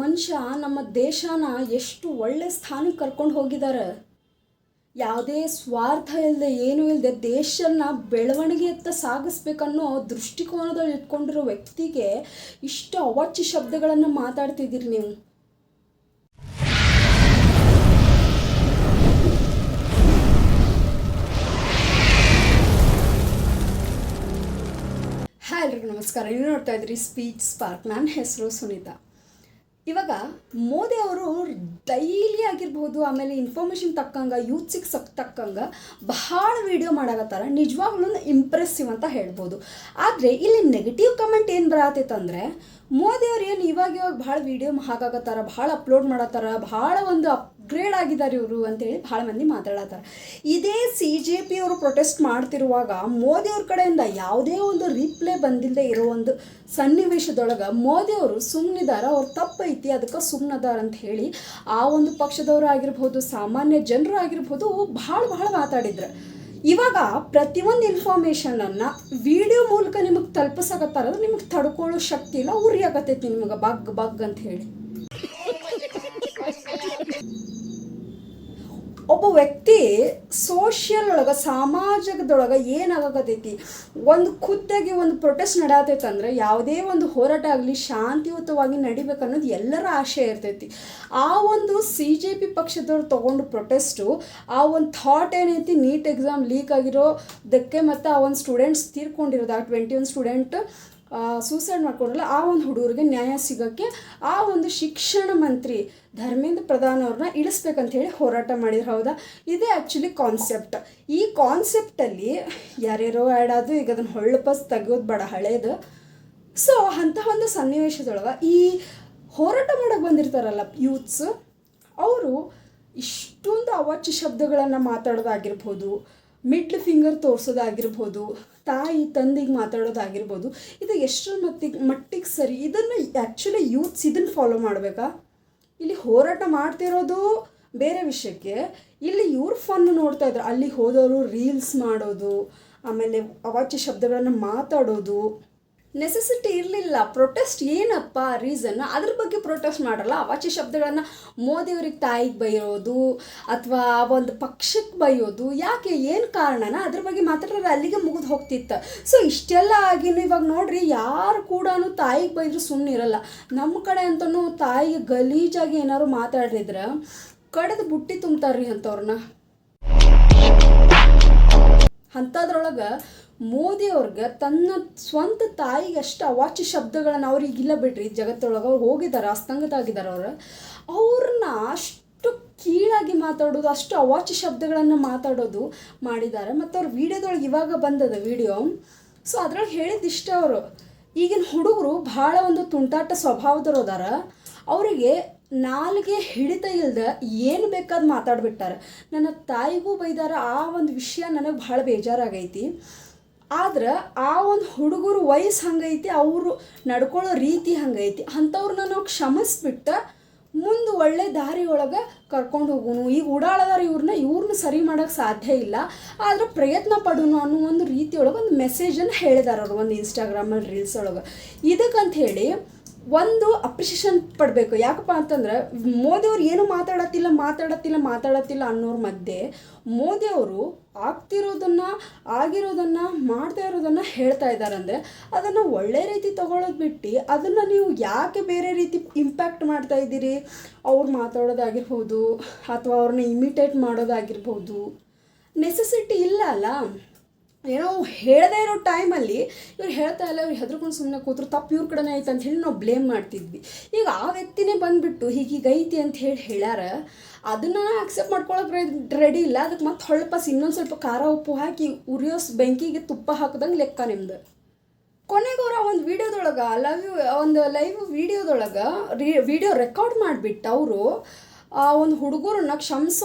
ಮನುಷ್ಯ ನಮ್ಮ ದೇಶನ ಎಷ್ಟು ಒಳ್ಳೆ ಸ್ಥಾನಕ್ಕೆ ಕರ್ಕೊಂಡು ಹೋಗಿದ್ದಾರೆ. ಯಾವುದೇ ಸ್ವಾರ್ಥ ಇಲ್ಲದೆ ಏನೂ ಇಲ್ಲದೆ ದೇಶನ ಬೆಳವಣಿಗೆಯತ್ತ ಸಾಗಿಸ್ಬೇಕನ್ನೋ ದೃಷ್ಟಿಕೋನದಲ್ಲಿ ಇಟ್ಕೊಂಡಿರೋ ವ್ಯಕ್ತಿಗೆ ಇಷ್ಟು ಅವಾಚ್ಯ ಶಬ್ದಗಳನ್ನು ಮಾತಾಡ್ತಿದ್ದೀರಿ ನೀವು. ಹಾಯ್ ಎಲ್ರಿಗೂ ನಮಸ್ಕಾರ. ನೀವು ನೋಡ್ತಾ ಇದ್ರಿ ಸ್ಪೀಚ್ ಸ್ಪಾರ್ಕ್. ನನ್ನ ಹೆಸರು ಸುನೀತಾ. ಇವಾಗ ಮೋದಿ ಅವರು ಡೈಲಿ ಆಗಿರ್ಬೋದು, ಆಮೇಲೆ ಇನ್ಫಾರ್ಮೇಷನ್ ತಕ್ಕಂಗೆ ಯೂತ್ಸಿಗೆ ತಕ್ಕಂಗೆ ಬಹಳ ವಿಡಿಯೋ ಮಾಡಾಕತ್ತಾರ. ನಿಜವಾಗ್ಲೂ ಇಂಪ್ರೆಸಿವ್ ಅಂತ ಹೇಳ್ಬೋದು. ಆದರೆ ಇಲ್ಲಿ ನೆಗೆಟಿವ್ ಕಮೆಂಟ್ ಏನು ಬರತ್ತೈತಂದರೆ, ಮೋದಿಯವ್ರು ಏನು ಇವಾಗ ಭಾಳ ವಿಡಿಯೋ ಹಾಕಾಕತ್ತಾರ, ಭಾಳ ಅಪ್ಲೋಡ್ ಮಾಡತ್ತಾರ, ಭಾಳ ಒಂದು ಅಪ್ಗ್ರೇಡ್ ಆಗಿದ್ದಾರೆ ಇವರು ಅಂತೇಳಿ ಭಾಳ ಮಂದಿ ಮಾತಾಡತ್ತಾರ. ಇದೇ CJP ಅವರು ಪ್ರೊಟೆಸ್ಟ್ ಮಾಡ್ತಿರುವಾಗ ಮೋದಿಯವ್ರ ಕಡೆಯಿಂದ ಯಾವುದೇ ಒಂದು ರಿಪ್ಲೈ ಬಂದಿಲ್ಲದೆ ಇರೋ ಒಂದು ಸನ್ನಿವೇಶದೊಳಗೆ ಮೋದಿಯವರು ಸುಮ್ಮನಿದಾರ, ಅವ್ರು ತಪ್ಪೈತಿ ಅದಕ್ಕೆ ಸುಮ್ಮನದಾರ ಅಂತ ಹೇಳಿ ಆ ಒಂದು ಪಕ್ಷದವರು ಆಗಿರ್ಬೋದು, ಸಾಮಾನ್ಯ ಜನರು ಆಗಿರ್ಬೋದು ಭಾಳ ಮಾತಾಡಿದ್ರು. ಇವಾಗ ಪ್ರತಿಯೊಂದು ಇನ್ಫಾರ್ಮೇಷನನ್ನು ವಿಡಿಯೋ ಮೂಲಕ ನಿಮಗೆ ತಲುಪಿಸಕತ್ತಾರ, ನಿಮಗೆ ತಡ್ಕೊಳ್ಳೋ ಶಕ್ತಿ ಇಲ್ಲ, ಉರಿ ಆಗತ್ತೈತಿ ನಿಮಗೆ ಬಗ್ ಅಂತ ಹೇಳಿ. ಒಬ್ಬ ವ್ಯಕ್ತಿ ಸೋಷಿಯಲ್ ಒಳಗೆ, ಸಮಾಜದೊಳಗೆ ಏನಾಗತೈತಿ, ಒಂದು ಖುದ್ದಾಗಿ ಒಂದು ಪ್ರೊಟೆಸ್ಟ್ ನಡೆಯತೈತಂದ್ರೆ ಯಾವುದೇ ಒಂದು ಹೋರಾಟ ಆಗಲಿ ಶಾಂತಿಯುತವಾಗಿ ನಡಿಬೇಕನ್ನೋದು ಎಲ್ಲರ ಆಶೆ ಇರ್ತೈತಿ. ಆ ಒಂದು CJP ಪಕ್ಷದವ್ರು ತೊಗೊಂಡು ಪ್ರೊಟೆಸ್ಟು, ಆ ಒಂದು ಥಾಟ್ ಏನೈತಿ, ನೀಟ್ ಎಕ್ಸಾಮ್ ಲೀಕ್ ಆಗಿರೋದಕ್ಕೆ ಮತ್ತು ಆ ಒಂದು ಸ್ಟೂಡೆಂಟ್ಸ್ ತೀರ್ಕೊಂಡಿರೋದು, ಆ 21 ಸ್ಟೂಡೆಂಟ್ ಸೂಸೈಡ್ ಮಾಡ್ಕೊಂಡ್ರಲ್ಲ, ಆ ಒಂದು ಹುಡುಗರಿಗೆ ನ್ಯಾಯ ಸಿಗೋಕ್ಕೆ ಆ ಒಂದು ಶಿಕ್ಷಣ ಮಂತ್ರಿ ಧರ್ಮೇಂದ್ರ ಪ್ರಧಾನ್ ಅವ್ರನ್ನ ಇಳಿಸ್ಬೇಕಂತ ಹೇಳಿ ಹೋರಾಟ ಮಾಡಿದ್ರು. ಹೌದಾ? ಇದೇ ಆ್ಯಕ್ಚುಲಿ ಕಾನ್ಸೆಪ್ಟ್. ಈ ಕಾನ್ಸೆಪ್ಟಲ್ಲಿ ಯಾರ್ಯಾರೋ ಆ್ಯಡ್ ಆದು, ಈಗ ಅದನ್ನು ಹೊಳ್ಳಪಸ್ ತೆಗೆಯೋದು ಬೇಡ, ಹಳೇದು. ಸೊ ಅಂಥ ಒಂದು ಸನ್ನಿವೇಶದೊಳಗೆ ಈ ಹೋರಾಟ ಮಾಡೋಕ್ಕೆ ಬಂದಿರ್ತಾರಲ್ಲ ಯೂತ್ಸ್, ಅವರು ಇಷ್ಟೊಂದು ಅವಾಚ್ಯ ಶಬ್ದಗಳನ್ನು ಮಾತಾಡೋದಾಗಿರ್ಬೋದು, ಮಿಡ್ಲ್ ಫಿಂಗರ್ ತೋರಿಸೋದಾಗಿರ್ಬೋದು, ತಾಯಿ ತಂದೆಗೆ ಮಾತಾಡೋದಾಗಿರ್ಬೋದು, ಇದು ಎಷ್ಟರ ಮಟ್ಟಿಗೆ ಸರಿ? ಇದನ್ನು ಆ್ಯಕ್ಚುಲಿ ಯೂತ್ಸ್ ಇದನ್ನು ಫಾಲೋ ಮಾಡಬೇಕಾ? ಇಲ್ಲಿ ಹೋರಾಟ ಮಾಡ್ತಿರೋದು ಬೇರೆ ವಿಷಯಕ್ಕೆ, ಇಲ್ಲಿ ಇವ್ರು ಫನ್ ನೋಡ್ತಾ ಇದ್ರು. ಅಲ್ಲಿ ಹೋದವರು ರೀಲ್ಸ್ ಮಾಡೋದು, ಆಮೇಲೆ ಅವಾಚ್ಯ ಶಬ್ದಗಳನ್ನು ಮಾತಾಡೋದು ನೆಸೆಸಿಟಿ ಇರಲಿಲ್ಲ. ಪ್ರೊಟೆಸ್ಟ್ ಏನಪ್ಪ ರೀಸನ್, ಅದ್ರ ಬಗ್ಗೆ ಪ್ರೊಟೆಸ್ಟ್ ಮಾಡಲ್ಲ. ಅವಾಚ್ಯ ಶಬ್ದಗಳನ್ನು ಮೋದಿಯವ್ರಿಗೆ ತಾಯಿಗೆ ಬೈಯೋದು ಅಥವಾ ಒಂದು ಪಕ್ಷಕ್ಕೆ ಬೈಯೋದು ಯಾಕೆ, ಏನು ಕಾರಣನ ಅದ್ರ ಬಗ್ಗೆ ಮಾತಾಡಿದ್ರೆ ಅಲ್ಲಿಗೆ ಮುಗಿದು ಹೋಗ್ತಿತ್ತು. ಸೊ ಇಷ್ಟೆಲ್ಲ ಆಗಿನೂ ಇವಾಗ ನೋಡ್ರಿ, ಯಾರು ಕೂಡ ತಾಯಿಗೆ ಬೈದ್ರು ಸುಮ್ಮನೆ ಇರಲ್ಲ. ನಮ್ಮ ಕಡೆ ಅಂತೂ ತಾಯಿಗೆ ಗಲೀಜಾಗಿ ಏನಾದ್ರು ಮಾತಾಡಿದ್ರೆ ಕಡೆದು ಬುಟ್ಟಿ ತುಂಬ್ತಾರ್ರಿ ಅಂಥವ್ರನ್ನ. ಅಂಥದ್ರೊಳಗೆ ಮೋದಿಯವ್ರಿಗೆ ತನ್ನ ಸ್ವಂತ ತಾಯಿಗೆ ಅಷ್ಟು ಅವಾಚ್ಯ ಶಬ್ದಗಳನ್ನು, ಅವ್ರಿಗಿಲ್ಲ ಬಿಡ್ರಿ ಜಗತ್ತೊಳಗೆ, ಅವ್ರು ಹೋಗಿದ್ದಾರೆ, ಅಸ್ತಂಗತಾಗಿದ್ದಾರೆ, ಅವ್ರನ್ನ ಅಷ್ಟು ಕೀಳಾಗಿ ಮಾತಾಡೋದು, ಅಷ್ಟು ಅವಾಚ್ಯ ಶಬ್ದಗಳನ್ನು ಮಾತಾಡೋದು ಮಾಡಿದ್ದಾರೆ. ಮತ್ತು ಅವ್ರ ವಿಡಿಯೋದೊಳಗೆ ಇವಾಗ ಬಂದದ ವಿಡಿಯೋ. ಸೊ ಅದ್ರೊಳಗೆ ಹೇಳಿದ್ದಿಷ್ಟ, ಅವರು ಈಗಿನ ಹುಡುಗರು ಭಾಳ ಒಂದು ತುಂಟಾಟ ಸ್ವಭಾವದವ್ರು ಅದಾರ. ಅವರಿಗೆ ನಾಲಿಗೆ ಹಿಡಿತ ಇಲ್ಲದೆ ಏನು ಬೇಕಾದ ಮಾತಾಡ್ಬಿಟ್ಟಾರೆ. ನನ್ನ ತಾಯಿಗೂ ಬೈದಾರ. ಆ ಒಂದು ವಿಷಯ ನನಗೆ ಭಾಳ ಬೇಜಾರಾಗೈತಿ. ಆದ್ರೆ ಆ ಒಂದು ಹುಡುಗರು ವಯಸ್ಸು ಹಂಗೈತಿ, ಅವರು ನಡ್ಕೊಳ್ಳೋ ರೀತಿ ಹಂಗೈತಿ. ಅಂಥವ್ರನ್ನ ನಾವು ಕ್ಷಮಿಸ್ಬಿಟ್ಟು ಮುಂದೆ ಒಳ್ಳೆ ದಾರಿ ಒಳಗೆ ಕರ್ಕೊಂಡು ಹೋಗೋನು. ಈಗ ಓಡಾಡೋದಾರ ಇವ್ರನ್ನ ಸರಿ ಮಾಡೋಕ್ಕೆ ಸಾಧ್ಯ ಇಲ್ಲ, ಆದರೆ ಪ್ರಯತ್ನ ಪಡೋನು ಅನ್ನೋ ಒಂದು ರೀತಿಯೊಳಗೆ ಒಂದು ಮೆಸೇಜನ್ನು ಹೇಳಿದಾರೆ ಅವರು ಒಂದು ಇನ್ಸ್ಟಾಗ್ರಾಮಲ್ಲಿ ರೀಲ್ಸ್ ಒಳಗೆ. ಇದಕ್ಕಂತ ಹೇಳಿ ಒಂದು ಅಪ್ರಿಷಿಯೇಷನ್ ಪಡಬೇಕು. ಯಾಕಪ್ಪ ಅಂತಂದ್ರೆ, ಮೋದಿಯವ್ರು ಏನು ಮಾತಾಡತ್ತಿಲ್ಲ ಅನ್ನೋರ ಮಧ್ಯೆ ಮೋದಿಯವರು ಆಗ್ತಿರೋದನ್ನು, ಆಗಿರೋದನ್ನು, ಮಾಡ್ತಾ ಇರೋದನ್ನು ಹೇಳ್ತಾ ಇದ್ದಾರೆ. ಅಂದರೆ ಅದನ್ನು ಒಳ್ಳೆ ರೀತಿ ತೊಗೊಳೋದು ಬಿಟ್ಟು ಅದನ್ನು ನೀವು ಯಾಕೆ ಬೇರೆ ರೀತಿ ಇಂಪ್ಯಾಕ್ಟ್ ಮಾಡ್ತಾ ಇದ್ದೀರಿ? ಅವ್ರು ಮಾತಾಡೋದಾಗಿರ್ಬೋದು ಅಥವಾ ಅವ್ರನ್ನ ಇಮಿಟೇಟ್ ಮಾಡೋದಾಗಿರ್ಬೋದು ನೆಸೆಸಿಟಿ ಇಲ್ಲ ಅಲ್ಲ. ಏನೋ ಹೇಳದೇ ಇರೋ ಟೈಮಲ್ಲಿ ಇವ್ರು ಹೇಳ್ತಾ ಇಲ್ಲ, ಇವ್ರು ಹೆದರ್ಕೊಂಡು ಸುಮ್ಮನೆ ಕೂತ್ರು, ತಪ್ಪು ಇವ್ರ ಕಡೆನೇ ಐತೆ ಅಂತ ಹೇಳಿ ನಾವು ಬ್ಲೇಮ್ ಮಾಡ್ತಿದ್ವಿ. ಈಗ ಆ ವ್ಯಕ್ತಿನೇ ಬಂದುಬಿಟ್ಟು ಹೀಗೈತಿ ಅಂತ ಹೇಳಿ ಹೇಳ್ಯಾರ, ಅದನ್ನು ಆಕ್ಸೆಪ್ಟ್ ಮಾಡ್ಕೊಳಕ್ಕೆ ರೆಡಿ ಇಲ್ಲ. ಅದಕ್ಕೆ ಮತ್ತೆ ಹೊಳಪಸ್ ಇನ್ನೊಂದು ಸ್ವಲ್ಪ ಖಾರ ಉಪ್ಪು ಹಾಕಿ ಉರಿಯೋಸ್ ಬೆಂಕಿಗೆ ತುಪ್ಪ ಹಾಕಿದಂಗೆ ಲೆಕ್ಕ ನಿಮ್ದು. ಕೊನೆಗೆ ಅವ್ರು ಒಂದು ವಿಡಿಯೋದೊಳಗೆ ಒಂದು ಲೈವ್ ವಿಡಿಯೋದೊಳಗೆ ವಿಡಿಯೋ ರೆಕಾರ್ಡ್ ಮಾಡಿಬಿಟ್ಟು ಅವರು ಒಂದು ಹುಡುಗರನ್ನ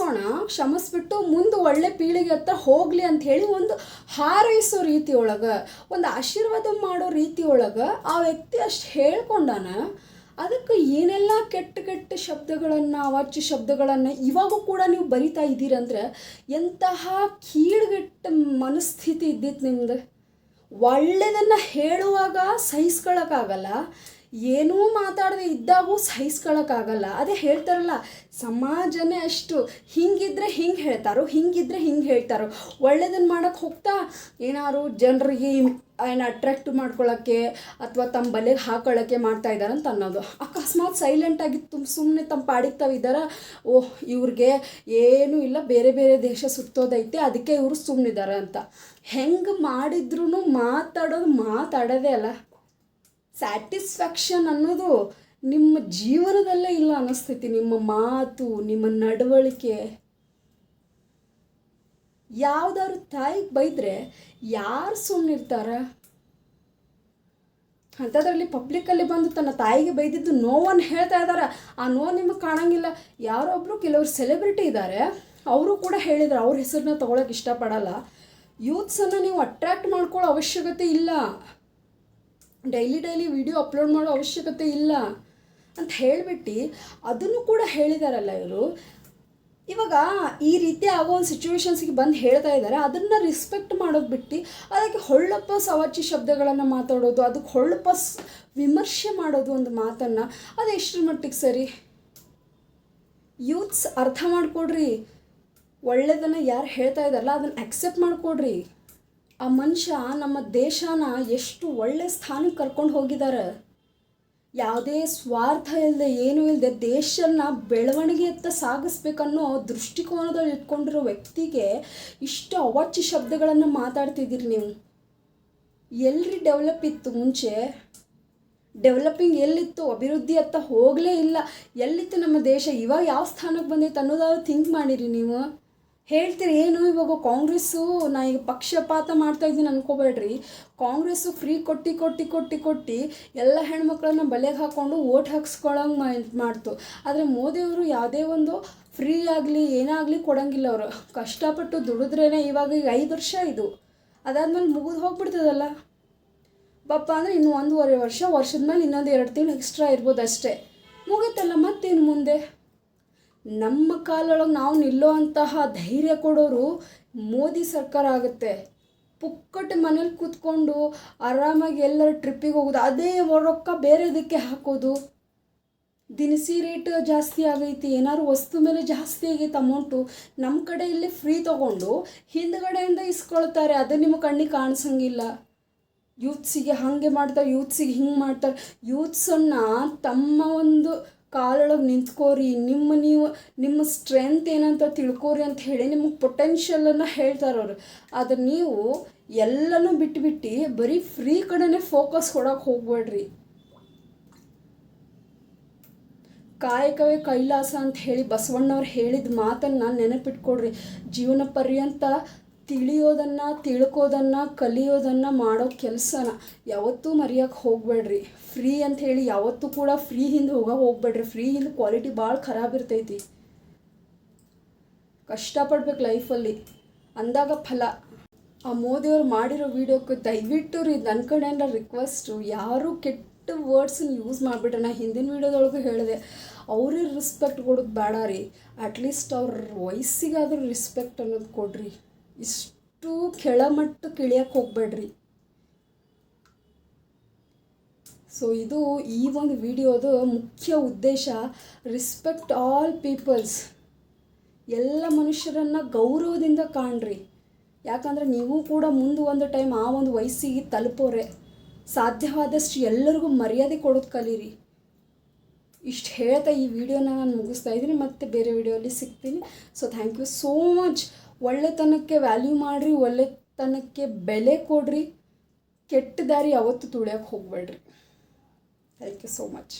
ಕ್ಷಮಿಸ್ಬಿಟ್ಟು ಮುಂದೆ ಒಳ್ಳೆ ಪೀಳಿಗೆ ಹತ್ರ ಹೋಗಲಿ ಅಂಥೇಳಿ ಒಂದು ಹಾರೈಸೋ ರೀತಿಯೊಳಗೆ, ಒಂದು ಆಶೀರ್ವಾದ ಮಾಡೋ ರೀತಿಯೊಳಗೆ ಆ ವ್ಯಕ್ತಿ ಅಷ್ಟು ಹೇಳ್ಕೊಂಡಾನ. ಅದಕ್ಕೆ ಏನೆಲ್ಲ ಕೆಟ್ಟ ಶಬ್ದಗಳನ್ನು, ಅವಾಚ್ಯ ಶಬ್ದಗಳನ್ನು ಇವಾಗೂ ಕೂಡ ನೀವು ಬರಿತಾ ಇದ್ದೀರಂದ್ರೆ ಎಂತಹ ಕೀಳುಗೆಟ್ಟ ಮನಸ್ಥಿತಿ ಇದ್ದಿತ್ತು ನಿಮ್ದು. ಒಳ್ಳೆಯದನ್ನು ಹೇಳುವಾಗ ಸಹಿಸ್ಕೊಳ್ಳೋಕ್ಕಾಗಲ್ಲ, ಏನೂ ಮಾತಾಡದೆ ಇದ್ದಾಗೂ ಸಹಿಸ್ಕೊಳಕ್ಕಾಗಲ್ಲ. ಅದೇ ಹೇಳ್ತಾರಲ್ಲ, ಸಮಾಜನೇ ಅಷ್ಟು, ಹಿಂಗಿದ್ರೆ ಹಿಂಗೆ ಹೇಳ್ತಾರೋ, ಹಿಂಗಿದ್ರೆ ಹಿಂಗೆ ಹೇಳ್ತಾರೋ. ಒಳ್ಳೇದನ್ನು ಮಾಡೋಕ್ಕೆ ಹೋಗ್ತಾ ಏನಾದ್ರು ಜನರಿಗೆ ಅಟ್ರ್ಯಾಕ್ಟ್ ಮಾಡ್ಕೊಳ್ಳೋಕ್ಕೆ ಅಥವಾ ತಮ್ಮ ಬಲೆಗೆ ಹಾಕೊಳ್ಳೋಕ್ಕೆ ಮಾಡ್ತಾ ಇದ್ದಾರೆ ಅಂತ ಅನ್ನೋದು. ಅಕಸ್ಮಾತ್ ಸೈಲೆಂಟಾಗಿ ಸುಮ್ಮನೆ ತಮ್ಮ ಪಾಡಿಗೆ ತಾವಿದ್ದಾರೆ, ಓಹ್ ಇವ್ರಿಗೆ ಏನೂ ಇಲ್ಲ, ಬೇರೆ ಬೇರೆ ದೇಶ ಸುತ್ತೋದೈತೆ, ಅದಕ್ಕೆ ಇವರು ಸುಮ್ಮನಿದ್ದಾರೆ ಅಂತ. ಹೆಂಗೆ ಮಾಡಿದ್ರೂ ಮಾತಾಡೋದೇ ಅಲ್ಲ. ಸ್ಯಾಟಿಸ್ಫ್ಯಾಕ್ಷನ್ ಅನ್ನೋದು ನಿಮ್ಮ ಜೀವನದಲ್ಲೇ ಇಲ್ಲ ಅನ್ನಿಸ್ತೈತಿ. ನಿಮ್ಮ ಮಾತು, ನಿಮ್ಮ ನಡವಳಿಕೆ. ಯಾವುದಾದ್ರು ತಾಯಿಗೆ ಬೈದರೆ ಯಾರು ಸುಮ್ಮನಿರ್ತಾರ? ಅಂಥದ್ರಲ್ಲಿ ಪಬ್ಲಿಕ್ಕಲ್ಲಿ ಬಂದು ತನ್ನ ತಾಯಿಗೆ ಬೈದಿದ್ದು ನೋವನ್ನು ಹೇಳ್ತಾ ಇದ್ದಾರೆ. ಆ ನೋವು ನಿಮಗೆ ಕಾಣಂಗಿಲ್ಲ. ಯಾರೊಬ್ಬರು ಕೆಲವರು ಸೆಲೆಬ್ರಿಟಿ ಇದ್ದಾರೆ, ಅವರು ಕೂಡ ಹೇಳಿದ್ರು ಅವ್ರ ಹೆಸರನ್ನ ತೊಗೊಳಕ್ಕೆ ಇಷ್ಟಪಡಲ್ಲ. ಯೂತ್ಸನ್ನು ನೀವು ಅಟ್ರ್ಯಾಕ್ಟ್ ಮಾಡ್ಕೊಳ್ಳೋ ಅವಶ್ಯಕತೆ ಇಲ್ಲ, ಡೈಲಿ ವಿಡಿಯೋ ಅಪ್ಲೋಡ್ ಮಾಡೋ ಅವಶ್ಯಕತೆ ಇಲ್ಲ ಅಂತ ಹೇಳಿಬಿಟ್ಟು ಅದನ್ನು ಕೂಡ ಹೇಳಿದಾರಲ್ಲ ಇವರು. ಇವಾಗ ಈ ರೀತಿ ಆಗೋ ಒಂದು ಸಿಚುವೇಶನ್ಸ್ಗೆ ಬಂದು ಹೇಳ್ತಾ ಇದ್ದಾರೆ, ಅದನ್ನು ರಿಸ್ಪೆಕ್ಟ್ ಮಾಡೋದು ಬಿಟ್ಟು ಅದಕ್ಕೆ ಹೊಳ್ಳಪ್ಪ ಸವಾಚಿ ಶಬ್ದಗಳನ್ನು ಮಾತಾಡೋದು, ಅದಕ್ಕೆ ಹೊಳ್ಳಪ್ಪ ವಿಮರ್ಶೆ ಮಾಡೋದು ಒಂದು ಮಾತನ್ನು, ಅದು ಎಷ್ಟರ ಮಟ್ಟಿಗೆ ಸರಿ? ಯೂತ್ಸ್ ಅರ್ಥ ಮಾಡಿಕೊಡ್ರಿ. ಒಳ್ಳೆಯದನ್ನು ಯಾರು ಹೇಳ್ತಾ ಇದ್ದಾರಲ್ಲ ಅದನ್ನು ಅಕ್ಸೆಪ್ಟ್ ಮಾಡಿಕೊಡ್ರಿ. ಆ ಮನುಷ್ಯ ನಮ್ಮ ದೇಶನ ಎಷ್ಟು ಒಳ್ಳೆ ಸ್ಥಾನಕ್ಕೆ ಕರ್ಕೊಂಡು ಹೋಗಿದ್ದಾರೆ. ಯಾವುದೇ ಸ್ವಾರ್ಥ ಇಲ್ಲದೆ, ಏನೂ ಇಲ್ಲದೆ ದೇಶನ ಬೆಳವಣಿಗೆಯತ್ತ ಸಾಗಿಸ್ಬೇಕನ್ನೋ ದೃಷ್ಟಿಕೋನದಲ್ಲಿ ಇಟ್ಕೊಂಡಿರೋ ವ್ಯಕ್ತಿಗೆ ಇಷ್ಟು ಅವಾಚ್ಯ ಶಬ್ದಗಳನ್ನು ಮಾತಾಡ್ತಿದ್ದೀರಿ ನೀವು. ಎಲ್ರಿ ಡೆವಲಪ್ ಇತ್ತು ಮುಂಚೆ? ಡೆವಲಪಿಂಗ್ ಎಲ್ಲಿತ್ತು? ಅಭಿವೃದ್ಧಿ ಅತ್ತ ಹೋಗಲೇ ಇಲ್ಲ. ಎಲ್ಲಿತ್ತು ನಮ್ಮ ದೇಶ? ಇವಾಗ ಯಾವ ಸ್ಥಾನಕ್ಕೆ ಬಂದೈತೆ ಅನ್ನೋದಾದ್ರು ಥಿಂಕ್ ಮಾಡಿರಿ ನೀವು. ಹೇಳ್ತೀರಿ ಏನು ಇವಾಗ ಕಾಂಗ್ರೆಸ್ಸು, ನಾ ಈಗ ಪಕ್ಷಪಾತ ಮಾಡ್ತಾಯಿದ್ದೀನಿ ಅನ್ಕೋಬೇಡ್ರಿ. ಕಾಂಗ್ರೆಸ್ಸು ಫ್ರೀ ಕೊಟ್ಟು ಎಲ್ಲ ಹೆಣ್ಮಕ್ಳನ್ನ ಬಲೆಗೆ ಹಾಕ್ಕೊಂಡು ಓಟ್ ಹಾಕ್ಸ್ಕೊಳ್ಳೋಂಗೆ ಮಾಡ್ತು. ಆದರೆ ಮೋದಿಯವರು ಯಾವುದೇ ಒಂದು ಫ್ರೀ ಆಗಲಿ ಏನಾಗಲಿ ಕೊಡೋಂಗಿಲ್ಲ. ಅವರು ಕಷ್ಟಪಟ್ಟು ದುಡಿದ್ರೇ ಇವಾಗ ಈಗ 5 ವರ್ಷ ಇದು, ಅದಾದಮೇಲೆ ಮುಗಿದು ಹೋಗ್ಬಿಡ್ತದಲ್ಲ. ಬಪ್ಪ ಅಂದರೆ ಇನ್ನು 1.5 ವರ್ಷ, ವರ್ಷದ ಮೇಲೆ ಇನ್ನೊಂದು 2 ತಿಂಗಳು ಎಕ್ಸ್ಟ್ರಾ ಇರ್ಬೋದು ಅಷ್ಟೇ, ಮುಗೀತಲ್ಲ. ಮತ್ತೇನು ಮುಂದೆ? ನಮ್ಮ ಕಾಲೊಳಗೆ ನಾವು ನಿಲ್ಲೋ ಅಂತಹ ಧೈರ್ಯ ಕೊಡೋರು ಮೋದಿ ಸರ್ಕಾರ ಆಗುತ್ತೆ. ಪುಕ್ಕಟ್ಟು ಮನೇಲಿ ಕೂತ್ಕೊಂಡು ಆರಾಮಾಗಿ ಎಲ್ಲರ ಟ್ರಿಪ್ಪಿಗೆ ಹೋಗೋದು, ಅದೇ ರೊಕ್ಕ ಬೇರೆದಕ್ಕೆ ಹಾಕೋದು. ದಿನಸಿ ರೇಟ್ ಜಾಸ್ತಿ ಆಗೈತಿ, ಏನಾದ್ರು ವಸ್ತು ಮೇಲೆ ಜಾಸ್ತಿ ಆಗೈತೆ ಅಮೌಂಟು, ನಮ್ಮ ಕಡೆ ಇಲ್ಲಿ ಫ್ರೀ ತೊಗೊಂಡು ಹಿಂದ್ಗಡೆಯಿಂದ ಇಸ್ಕೊಳ್ತಾರೆ. ಅದು ನಿಮ್ಮ ಕಣ್ಣಿಗೆ ಕಾಣಿಸಂಗಿಲ್ಲ. ಯೂತ್ಸಿಗೆ ಹಾಗೆ ಮಾಡ್ತಾರೆ, ಯೂತ್ಸಿಗೆ ಹಿಂಗೆ ಮಾಡ್ತಾರೆ. ಯೂತ್ಸನ್ನು ತಮ್ಮ ಒಂದು ಕಾಲೊಳಗೆ ನಿಂತ್ಕೋರಿ, ನಿಮ್ಮ ಸ್ಟ್ರೆಂತ್ ಏನಂತ ತಿಳ್ಕೋರಿ ಅಂತ ಹೇಳಿ ನಿಮಗೆ ಪೊಟೆನ್ಷಿಯಲನ್ನು ಹೇಳ್ತಾರೆ ಅವರು. ಆದರೆ ನೀವು ಎಲ್ಲನೂ ಬಿಟ್ಟು ಬರೀ ಫ್ರೀ ಕಡೆನೇ ಫೋಕಸ್ ಕೊಡೋಕೆ ಹೋಗ್ಬೇಡ್ರಿ. ಕಾಯಕವೇ ಕೈಲಾಸ ಅಂತ ಹೇಳಿ ಬಸವಣ್ಣವ್ರು ಹೇಳಿದ ಮಾತನ್ನು ನೆನಪಿಟ್ಕೊಡ್ರಿ. ಜೀವನ ಪರ್ಯಂತ ತಿಳ್ಕೋದನ್ನು ಕಲಿಯೋದನ್ನು ಮಾಡೋ ಕೆಲಸನ ಯಾವತ್ತೂ ಮರೆಯೋಕ್ಕೆ ಹೋಗಬೇಡ್ರಿ. ಫ್ರೀ ಅಂತ ಹೇಳಿ ಯಾವತ್ತೂ ಕೂಡ ಫ್ರೀ ಹಿಂದೆ ಹೋಗಬೇಡ್ರಿ. ಫ್ರೀ ಹಿಂದೆ ಕ್ವಾಲಿಟಿ ಭಾಳ ಖರಾಬ್ ಇರ್ತೈತಿ. ಕಷ್ಟಪಡ್ಬೇಕು ಲೈಫಲ್ಲಿ, ಅಂದಾಗ ಫಲ. ಆ ಮೋದಿಯವ್ರು ಮಾಡಿರೋ ವೀಡಿಯೋಕ್ಕೆ ದಯವಿಟ್ಟು ನನ್ನ ಕಡೆಯಿಂದ ರಿಕ್ವೆಸ್ಟು, ಯಾರೂ ಕೆಟ್ಟ ವರ್ಡ್ಸನ್ನು ಯೂಸ್ ಮಾಡಿಬಿಟ್ರೆ, ನಾ ಹಿಂದಿನ ವೀಡಿಯೋದೊಳಗೂ ಹೇಳಿದೆ, ಅವ್ರಿಗೆ ರೆಸ್ಪೆಕ್ಟ್ ಕೊಡೋದು ಬೇಡ ರೀ. ಅಟ್ಲೀಸ್ಟ್ ಅವ್ರ ವಯಸ್ಸಿಗಾದರೂ ರೆಸ್ಪೆಕ್ಟ್ ಅನ್ನೋದು ಕೊಡ್ರಿ. ಇಷ್ಟು ಕೆಳಮಟ್ಟಕ್ಕೆ ಇಳಿಯಕ್ಕೆ ಹೋಗಬೇಡ್ರಿ. ಸೊ ಇದು ಈ ಒಂದು ವಿಡಿಯೋದು ಮುಖ್ಯ ಉದ್ದೇಶ. Respect all peoples. ಎಲ್ಲ ಮನುಷ್ಯರನ್ನು ಗೌರವದಿಂದ ಕಾಣ್ರಿ. ಯಾಕಂದರೆ ನೀವು ಕೂಡ ಮುಂದೆ ಒಂದು ಟೈಮ್ ಆ ಒಂದು ವಯಸ್ಸಿಗೆ ತಲುಪೋರೆ. ಸಾಧ್ಯವಾದಷ್ಟು ಎಲ್ಲರಿಗೂ ಮರ್ಯಾದೆ ಕೊಡೋದು ಕಲೀರಿ. ಇಷ್ಟು ಹೇಳ್ತಾ ಈ ವಿಡಿಯೋನ ನಾನು ಮುಗಿಸ್ತಾ ಇದ್ದೀನಿ. ಮತ್ತೆ ಬೇರೆ ವಿಡಿಯೋಲಿ ಸಿಗ್ತೀನಿ. So thank you so much. ಒಳ್ಳೆತನಕ್ಕೆ ವ್ಯಾಲ್ಯೂ ಮಾಡಿರಿ, ಒಳ್ಳೆತನಕ್ಕೆ ಬೆಲೆ ಕೊಡ್ರಿ. ಕೆಟ್ಟ ದಾರಿ ಯಾವತ್ತೂ ತುಳಿಯೋಕ್ಕೆ ಹೋಗಬೇಡ್ರಿ. Thank you so much.